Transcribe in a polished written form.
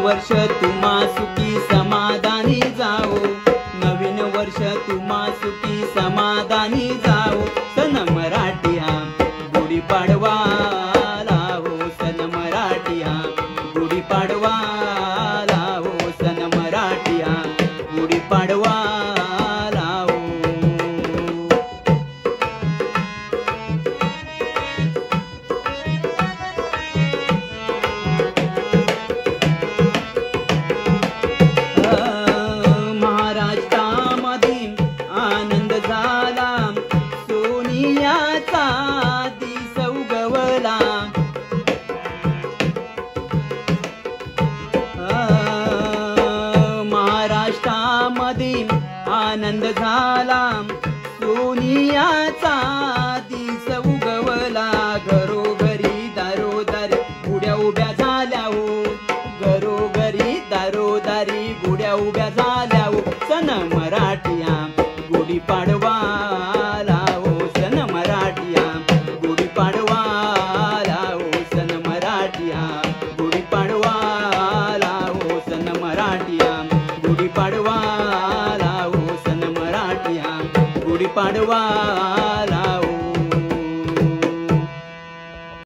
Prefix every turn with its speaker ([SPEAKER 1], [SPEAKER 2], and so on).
[SPEAKER 1] वर्ष तुम्हा सुखी समाधानी जाओ, नवीन वर्ष तुम्हा सुखी समाधानी जाओ। सण मराठी हा गुढीपाडवा लावो, सण मराठी हा गुढीपाडवा लावो, सण मराठी हा गुढीपाडवा लावो। महाराष्ट्रामध्ये आनंद झाला, सोनियाचा दिस उगवला। महाराष्ट्रामध्ये आनंद झाला,